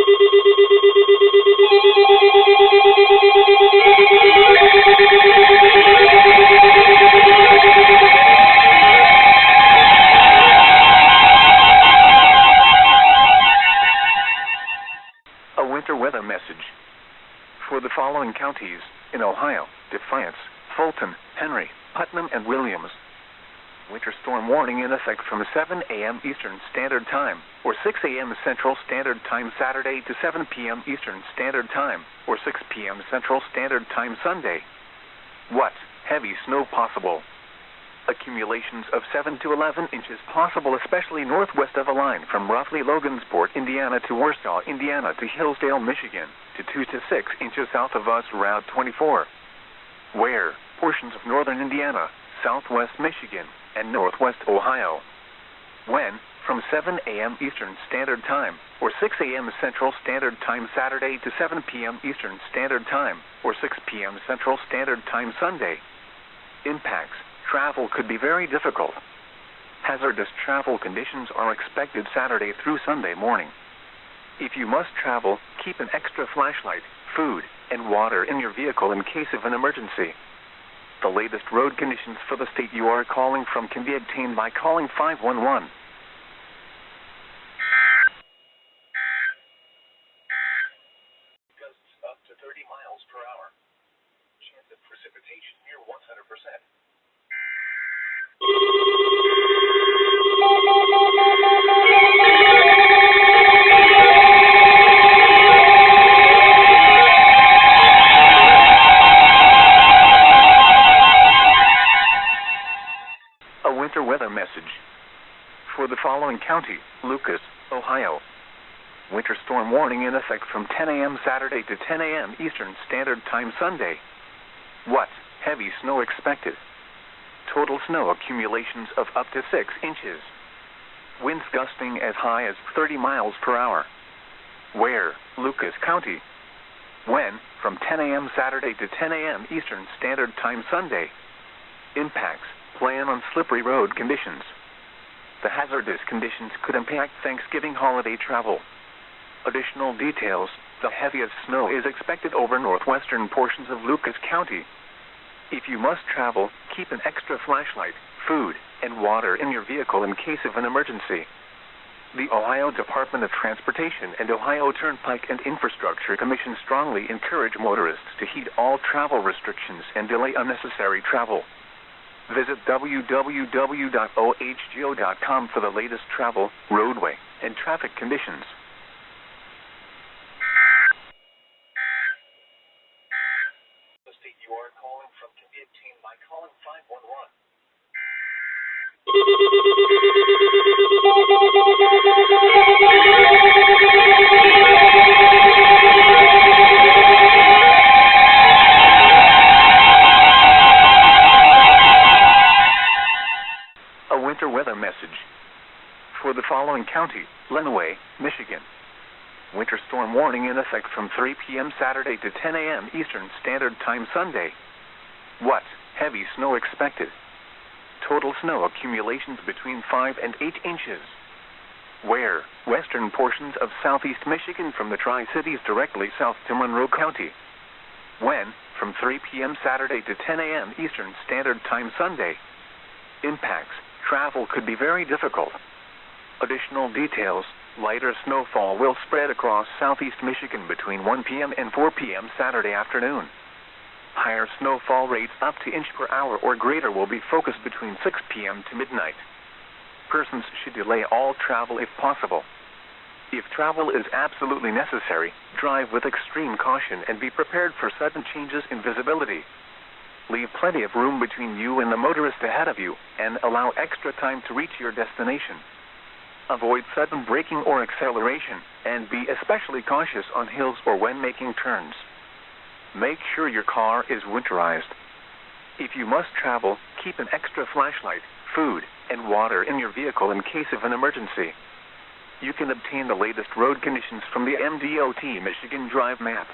A winter weather message. For the following counties in Ohio: Defiance, Fulton, Henry, Putnam, and Williams. Winter storm warning in effect from 7 a.m. Eastern Standard Time, or 6 a.m. Central Standard Time Saturday to 7 p.m. Eastern Standard Time, or 6 p.m. Central Standard Time Sunday. What? Heavy snow possible. Accumulations of 7 to 11 inches possible, especially northwest of a line from roughly Logansport, Indiana to Warsaw, Indiana to Hillsdale, Michigan, to 2 to 6 inches south of us, Route 24. Where? Portions of northern Indiana, southwest Michigan, and northwest Ohio. When? From 7 a.m. Eastern Standard Time, or 6 a.m. Central Standard Time Saturday to 7 p.m. Eastern Standard Time, or 6 p.m. Central Standard Time Sunday. Impacts. Travel could be very difficult. Hazardous travel conditions are expected Saturday through Sunday morning. If you must travel, keep an extra flashlight, food, and water in your vehicle in case of an emergency. The latest road conditions for the state you are calling from can be obtained by calling 511. Gusts up to 30 miles per hour. Chance of precipitation near 100%. A winter weather message. For the following county: Lucas, Ohio. Winter storm warning in effect from 10 a.m. Saturday to 10 a.m. Eastern Standard Time Sunday. What? Heavy snow expected. Total snow accumulations of up to 6 inches. Winds gusting as high as 30 miles per hour. Where? Lucas County. When? From 10 a.m. Saturday to 10 a.m. Eastern Standard Time Sunday. Impacts. Plan on slippery road conditions. The hazardous conditions could impact Thanksgiving holiday travel. Additional details: the heaviest snow is expected over northwestern portions of Lucas County. If you must travel, keep an extra flashlight, food, and water in your vehicle in case of an emergency. The Ohio Department of Transportation and Ohio Turnpike and Infrastructure Commission strongly encourage motorists to heed all travel restrictions and delay unnecessary travel. Visit www.ohgo.com for the latest travel, roadway, and traffic conditions. The state you are calling from can be obtained by calling 511. A winter weather message. For the following county: Lenawee, Michigan. Winter storm warning in effect from 3 p.m. Saturday to 10 a.m. Eastern Standard Time Sunday. What? Heavy snow expected. Total snow accumulations between 5 and 8 inches. Where? Western portions of southeast Michigan from the Tri-Cities directly south to Monroe County. When? From 3 p.m. Saturday to 10 a.m. Eastern Standard Time Sunday. Impacts. Travel could be very difficult. Additional details: lighter snowfall will spread across southeast Michigan between 1 p.m. and 4 p.m. Saturday afternoon. Higher snowfall rates up to inch per hour or greater will be focused between 6 p.m. to midnight. Persons should delay all travel if possible. If travel is absolutely necessary, drive with extreme caution and be prepared for sudden changes in visibility. Leave plenty of room between you and the motorist ahead of you, and allow extra time to reach your destination. Avoid sudden braking or acceleration, and be especially cautious on hills or when making turns. Make sure your car is winterized. If you must travel, keep an extra flashlight, food, and water in your vehicle in case of an emergency. You can obtain the latest road conditions from the MDOT Michigan Drive map.